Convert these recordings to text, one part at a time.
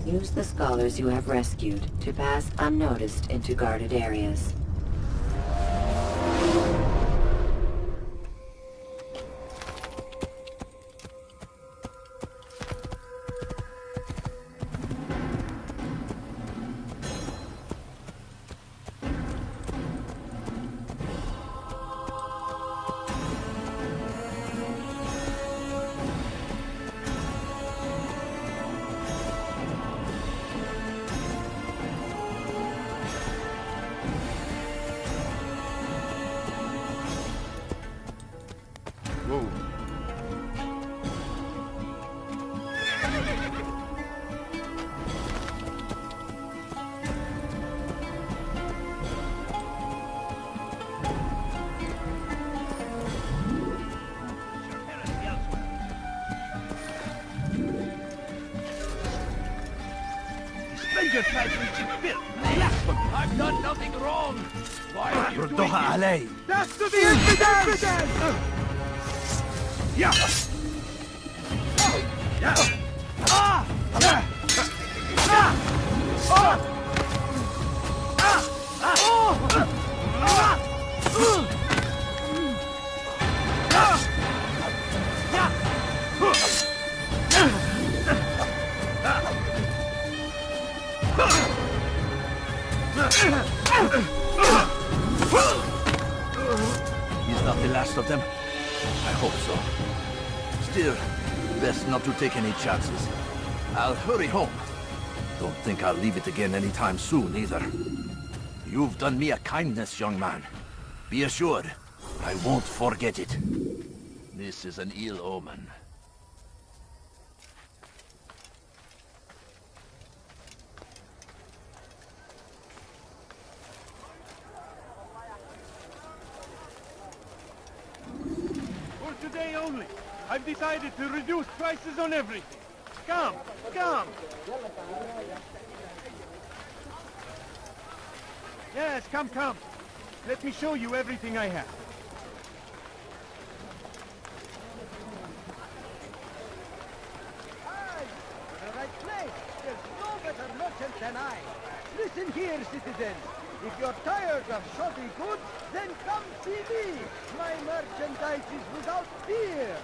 Use the scholars you have rescued to pass unnoticed into guarded areas. I've done nothing wrong. Why are you doing this? علي. That's to the evidence! Yeah. Yeah. Ah! Ah! He's not the last of them. I hope so. Still, best not to take any chances. I'll hurry home. Don't think I'll leave it again anytime soon, either. You've done me a kindness, young man. Be assured, I won't forget it. This is an ill omen. For today only, I've decided to reduce prices on everything. Come, come. Yes, come, come. Let me show you everything I have. The right place. There's no better merchant than I. Listen here, citizens. If you're tired of shoddy goods, then come see me. My merchandise is without fear.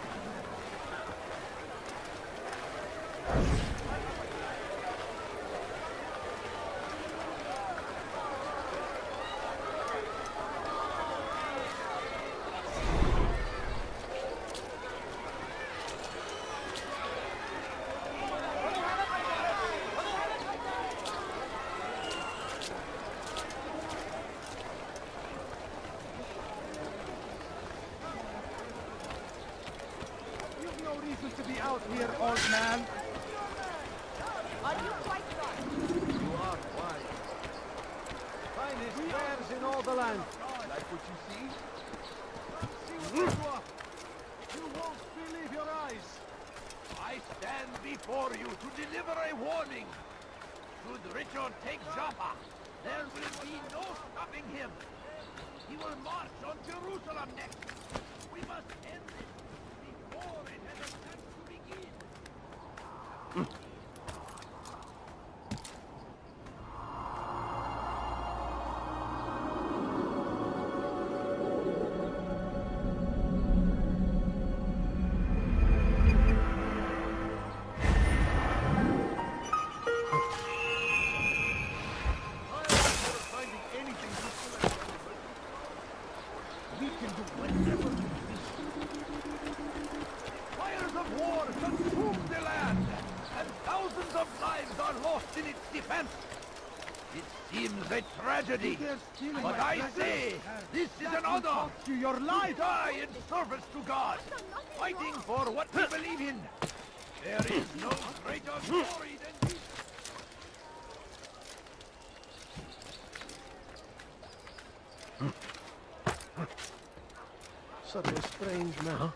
To be out here, old man. Are you quite right? You are wise. Finest wares in all the land. Like what you see? You won't believe your eyes. I stand before you to deliver a warning. Should Richard take Joppa, there will be no stopping him. He will march on Jerusalem next. We must end this before it has a chance to begin. We can do whatever we wish. Fires of war consume the land, and thousands of lives are lost in its defense. It seems a tragedy, but I say this is an honor. Your life. Die in service to God, fighting for what we believe in. There is no greater glory than this. Such a strange man.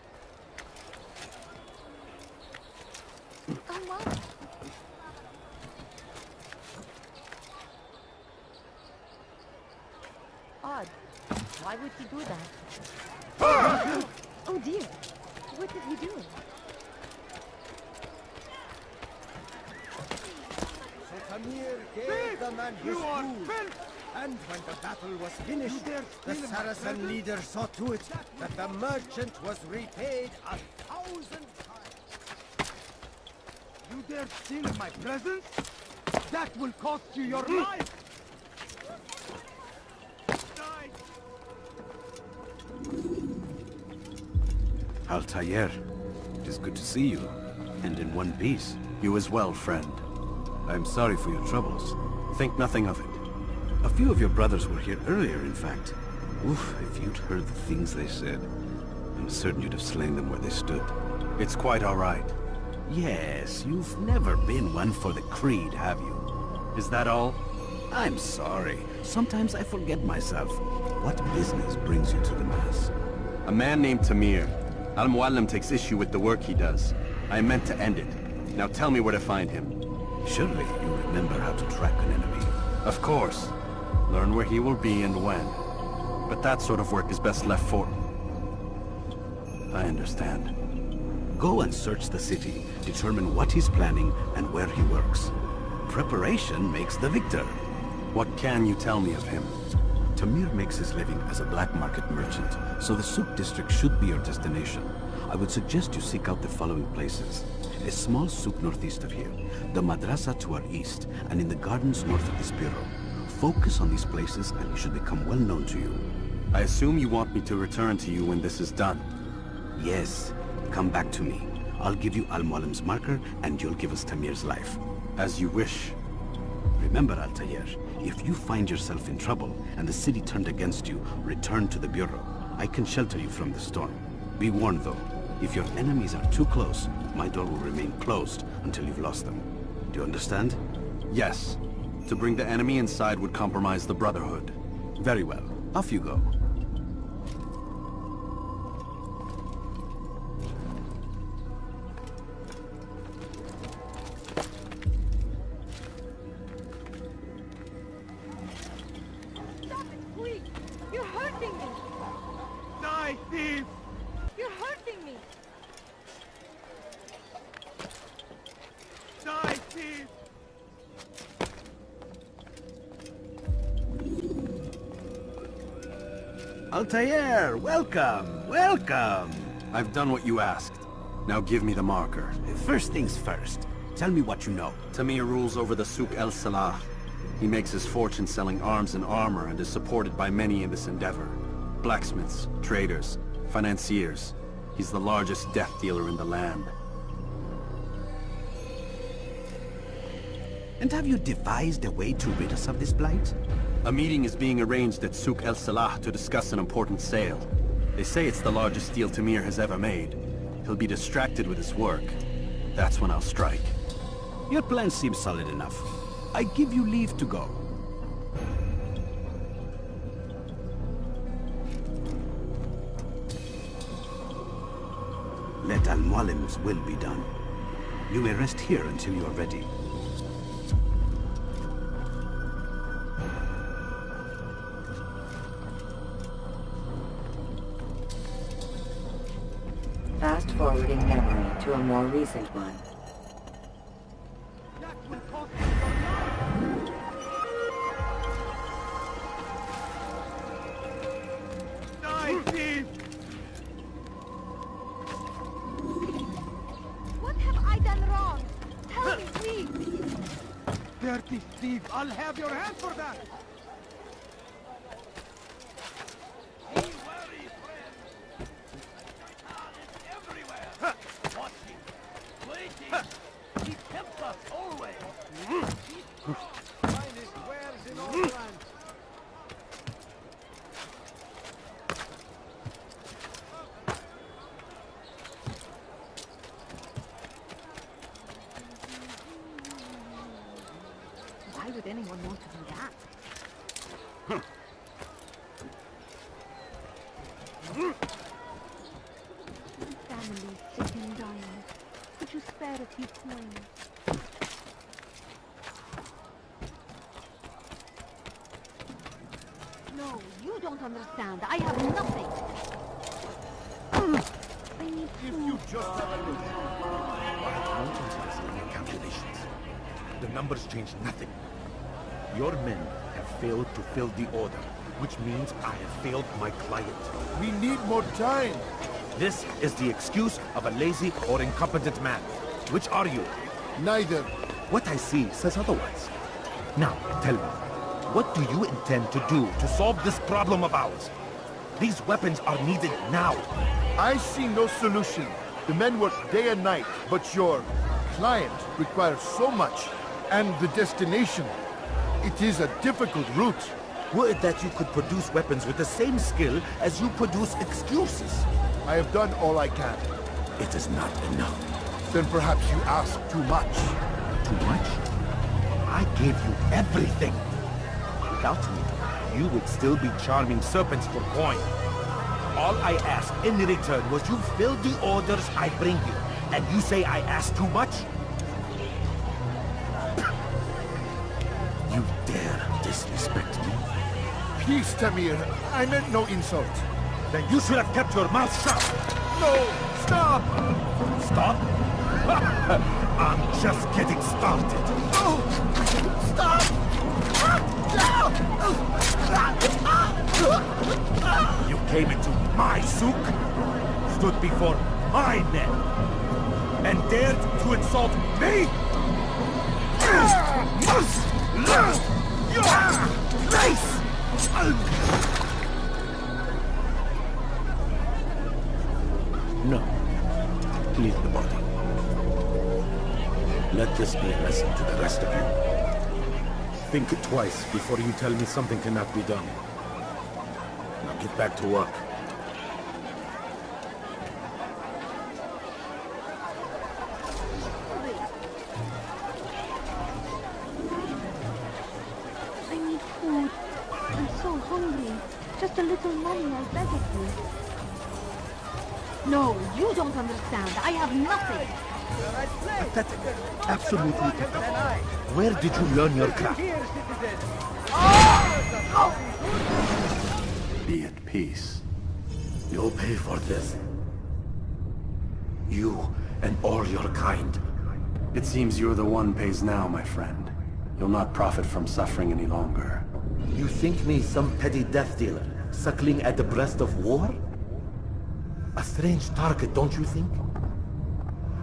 Come on. Odd. Why would he do that? Oh dear. What did he do? Tamir gave the man his food. And when the battle was finished, the Saracen leader saw to it that the merchant was repaid 1,000 times. You dare steal my presents? That will cost you your life! Altair, it is good to see you, and in one piece. You as well, friend. I'm sorry for your troubles. Think nothing of it. A few of your brothers were here earlier, in fact. Oof, if you'd heard the things they said, I'm certain you'd have slain them where they stood. It's quite all right. Yes, you've never been one for the creed, have you? Is that all? I'm sorry. Sometimes I forget myself. What business brings you to the Mass? A man named Tamir. Al-Muallim takes issue with the work he does. I meant to end it. Now tell me where to find him. Surely you remember how to track an enemy. Of course. Learn where he will be and when. But that sort of work is best left for... I understand. Go and search the city, determine what he's planning and where he works. Preparation makes the victor. What can you tell me of him? Tamir makes his living as a black market merchant, so the Souk district should be your destination. I would suggest you seek out the following places. A small souk northeast of here, the madrasa to our east, and in the gardens north of this bureau. Focus on these places and he should become well known to you. I assume you want me to return to you when this is done. Yes, come back to me. I'll give you Al-Muallim's marker and you'll give us Tamir's life. As you wish. Remember, Altair, if you find yourself in trouble and the city turned against you, return to the bureau. I can shelter you from the storm. Be warned though, if your enemies are too close, my door will remain closed until you've lost them. Do you understand? Yes. To bring the enemy inside would compromise the Brotherhood. Very well. Off you go. Stop it, please! You're hurting me! Die, thief! You're hurting me! Die, thief! Altair, welcome, welcome. I've done what you asked. Now give me the marker. First things first, tell me what you know. Tamir rules over the Souk El Salah. He makes his fortune selling arms and armor and is supported by many in this endeavor. Blacksmiths, traders, financiers. He's the largest death dealer in the land. And have you devised a way to rid us of this blight? A meeting is being arranged at Souk El Salah to discuss an important sale. They say it's the largest deal Tamir has ever made. He'll be distracted with his work. That's when I'll strike. Your plan seems solid enough. I give you leave to go. Let Al-Muallim's will be done. You may rest here until you are ready. Fast-forwarding memory to a more recent one. That will cost you your life! Die, thief! What have I done wrong? Tell me, please! Dirty thief! I'll have your hand for that! Be wary, friend! Shaitan is everywhere! Watching, waiting! He tempts us always! Finest wares in all land. Why would anyone want to do that? Family sick and dying. Could you spare a few coins? No, you don't understand. I have nothing. I need food. Calculations. The numbers change nothing. Your men have failed to fill the order, which means I have failed my client. We need more time. This is the excuse of a lazy or incompetent man. Which are you? Neither. What I see says otherwise. Now, tell me, what do you intend to do to solve this problem of ours? These weapons are needed now. I see no solution. The men work day and night, but your client requires so much. And the destination. It is a difficult route. Would that you could produce weapons with the same skill as you produce excuses. I have done all I can. It is not enough. Then perhaps you ask too much. Too much? I gave you everything. Without me, you would still be charming serpents for coin. All I ask in return was you fill the orders I bring you. And you say I ask too much? You dare disrespect me? Peace, Tamir. I meant no insult. Then you should have kept your mouth shut. No! Stop! Stop? I'm just getting started. No! Stop! You came into my souk, stood before my men, and dared to insult me? Must learn your place! No. Leave the body. Let this be a lesson to the rest of you. Think twice before you tell me something cannot be done. Now get back to work. I need food. I'm so hungry. Just a little money, I beg of you. No, you don't understand. I have nothing. Pathetic. Absolutely pathetic. Where did you learn your craft? Here, citizens. Be at peace. You'll pay for this. You and all your kind. It seems you're the one pays now, my friend. You'll not profit from suffering any longer. You think me some petty death dealer, suckling at the breast of war? A strange target, don't you think?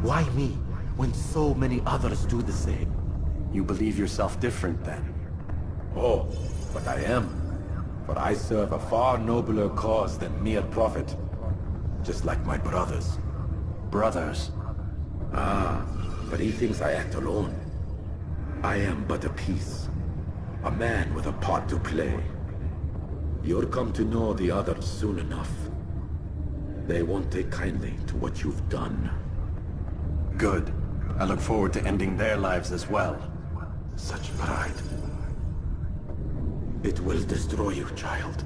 Why me, when so many others do the same? You believe yourself different, then? Oh, but I am. For I serve a far nobler cause than mere profit. Just like my brothers. Brothers? Ah, but he thinks I act alone. I am but a piece. A man with a part to play. You'll come to know the others soon enough. They won't take kindly to what you've done. Good. I look forward to ending their lives as well. Such pride. It will destroy you, child.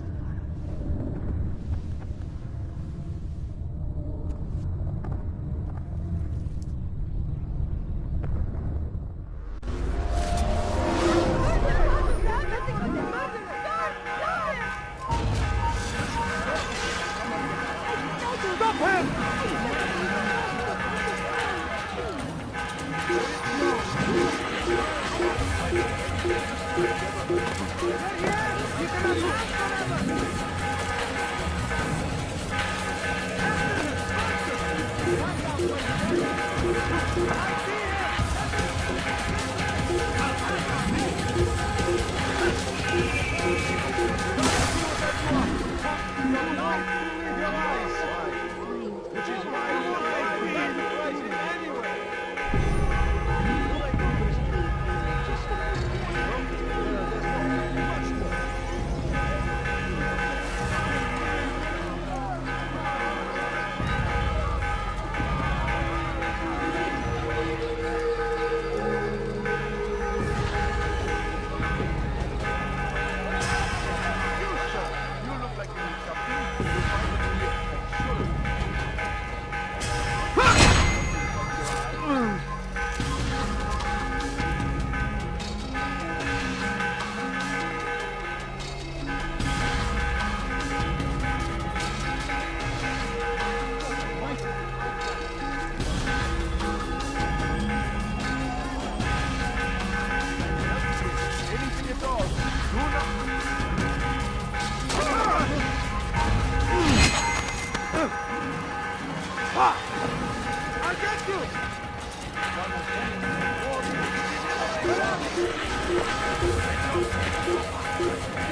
You're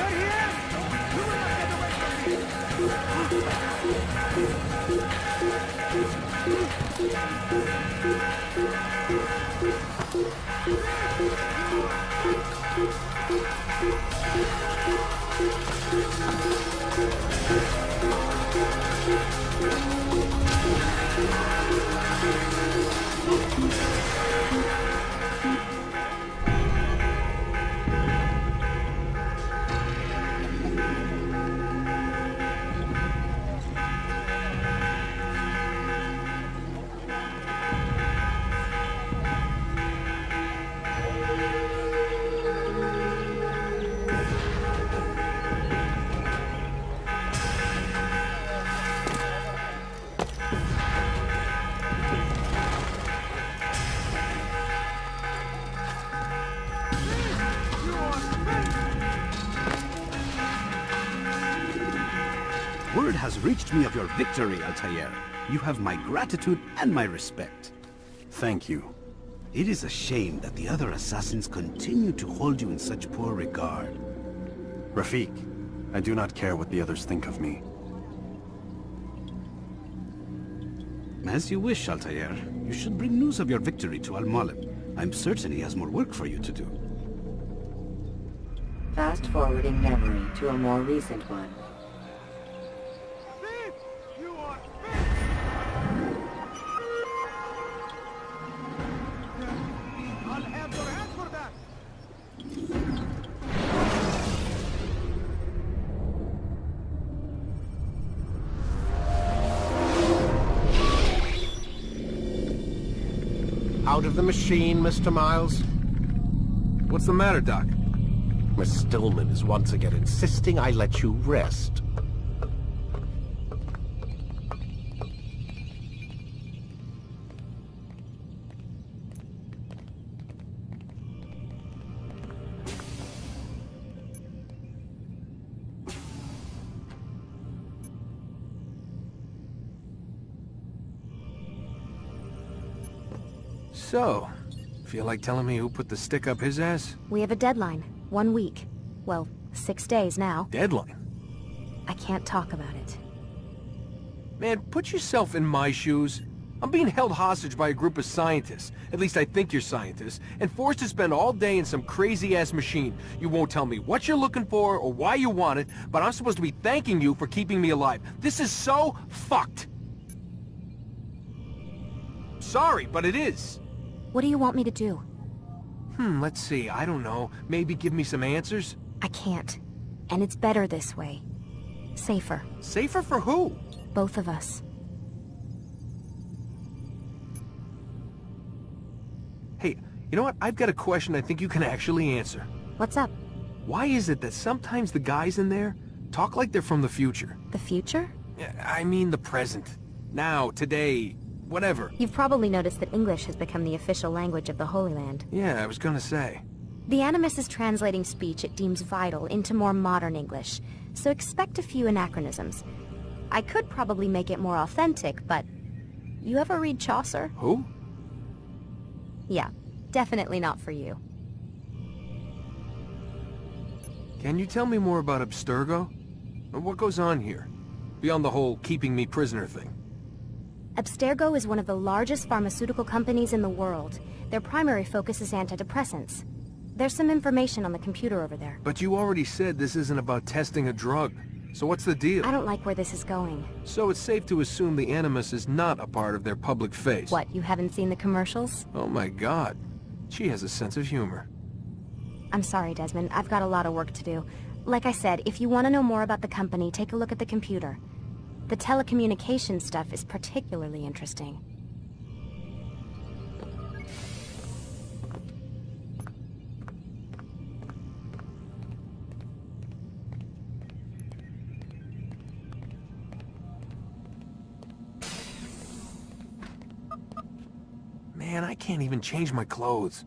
here! You will not get away from me! Word has reached me of your victory, Altair. You have my gratitude and my respect. Thank you. It is a shame that the other assassins continue to hold you in such poor regard. Rafik, I do not care what the others think of me. As you wish, Altair. You should bring news of your victory to Al-Mualim. I'm certain he has more work for you to do. Fast-forwarding memory to a more recent one. Thief! You are I'll have your head for that! Out of the machine, Mr. Miles? What's the matter, Doc? Miss Stillman is once again insisting I let you rest. So, feel like telling me who put the stick up his ass? We have a deadline. 1 week. Well, 6 days now. Deadline? I can't talk about it. Man, put yourself in my shoes. I'm being held hostage by a group of scientists. At least I think you're scientists. And forced to spend all day in some crazy-ass machine. You won't tell me what you're looking for or why you want it, but I'm supposed to be thanking you for keeping me alive. This is so fucked. Sorry, but it is. What do you want me to do? Let's see. I don't know. Maybe give me some answers? I can't. And it's better this way. Safer. Safer for who? Both of us. Hey, you know what? I've got a question I think you can actually answer. What's up? Why is it that sometimes the guys in there talk like they're from the future? The future? I mean the present. Now, today, whatever. You've probably noticed that English has become the official language of the Holy Land. Yeah, I was gonna say. The Animus is translating speech it deems vital into more modern English, so expect a few anachronisms. I could probably make it more authentic, but... You ever read Chaucer? Who? Yeah, definitely not for you. Can you tell me more about Abstergo? What goes on here? Beyond the whole keeping me prisoner thing. Abstergo is one of the largest pharmaceutical companies in the world. Their primary focus is antidepressants. There's some information on the computer over there. But you already said this isn't about testing a drug. So what's the deal? I don't like where this is going. So it's safe to assume the Animus is not a part of their public face. What, you haven't seen the commercials? Oh my god. She has a sense of humor. I'm sorry, Desmond. I've got a lot of work to do. Like I said, if you want to know more about the company, take a look at the computer. The telecommunications stuff is particularly interesting. Man, I can't even change my clothes.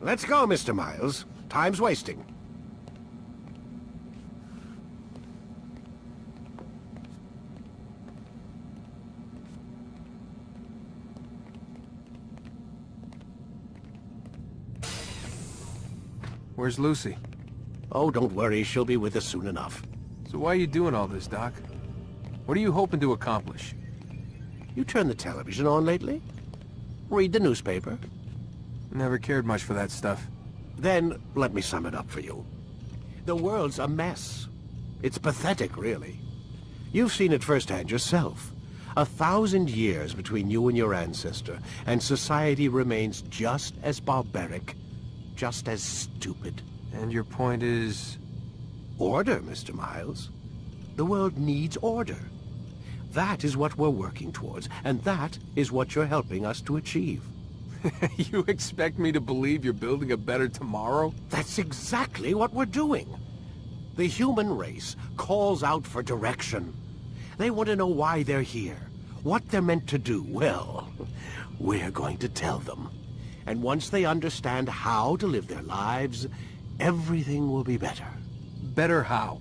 Let's go, Mr. Miles. Time's wasting. Where's Lucy? Oh, don't worry. She'll be with us soon enough. So why are you doing all this, Doc? What are you hoping to accomplish? You turned the television on lately? Read the newspaper? Never cared much for that stuff. Then, let me sum it up for you. The world's a mess. It's pathetic, really. You've seen it firsthand yourself. 1,000 years between you and your ancestor, and society remains just as barbaric, just as stupid. And your point is? Order, Mr. Miles. The world needs order. That is what we're working towards, and that is what you're helping us to achieve. You expect me to believe you're building a better tomorrow? That's exactly what we're doing. The human race calls out for direction. They want to know why they're here, what they're meant to do. Well, we're going to tell them. And once they understand how to live their lives, everything will be better. Better how?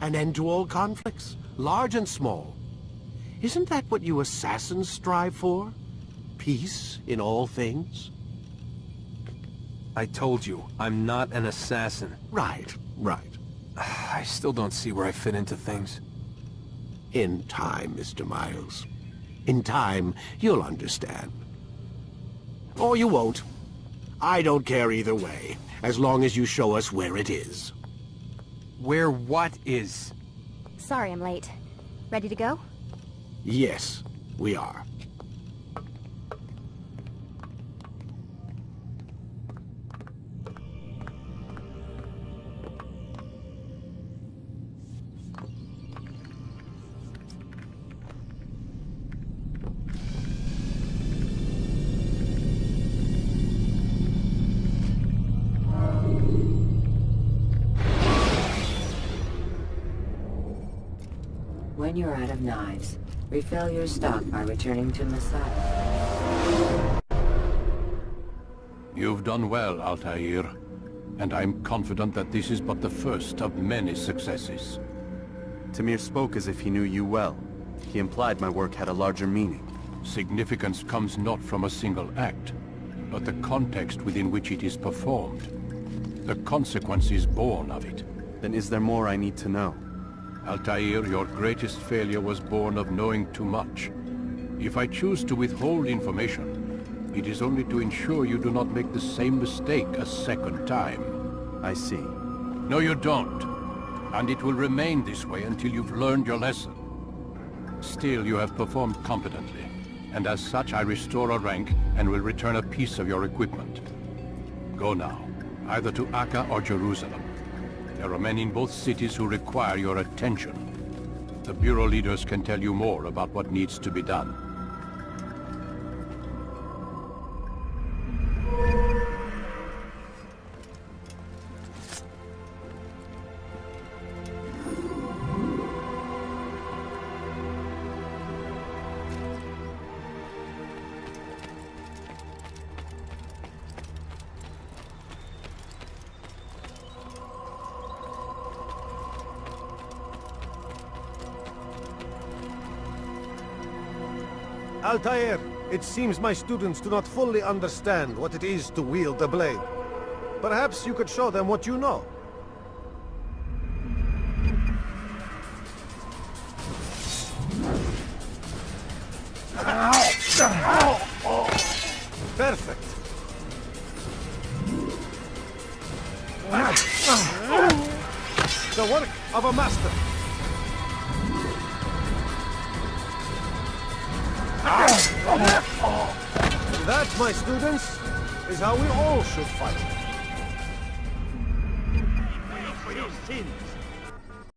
An end to all conflicts, large and small. Isn't that what you assassins strive for? Peace in all things? I told you, I'm not an assassin. Right. I still don't see where I fit into things. In time, Mr. Miles. In time, you'll understand. Or you won't. I don't care either way, as long as you show us where it is. Where what is? Sorry I'm late. Ready to go? Yes, we are. When you're out of knives, refill your stock by returning to Messiah. You've done well, Altair. And I'm confident that this is but the first of many successes. Tamir spoke as if he knew you well. He implied my work had a larger meaning. Significance comes not from a single act, but the context within which it is performed. The consequences born of it. Then is there more I need to know? Altair, your greatest failure was born of knowing too much. If I choose to withhold information, it is only to ensure you do not make the same mistake a second time. I see. No, you don't. And it will remain this way until you've learned your lesson. Still, you have performed competently, and as such I restore a rank and will return a piece of your equipment. Go now, either to Akka or Jerusalem. There are men in both cities who require your attention. The Bureau leaders can tell you more about what needs to be done. Altair, it seems my students do not fully understand what it is to wield the blade. Perhaps you could show them what you know. Perfect. The work of a master. That, my students, is how we all should fight. Pay for your sins.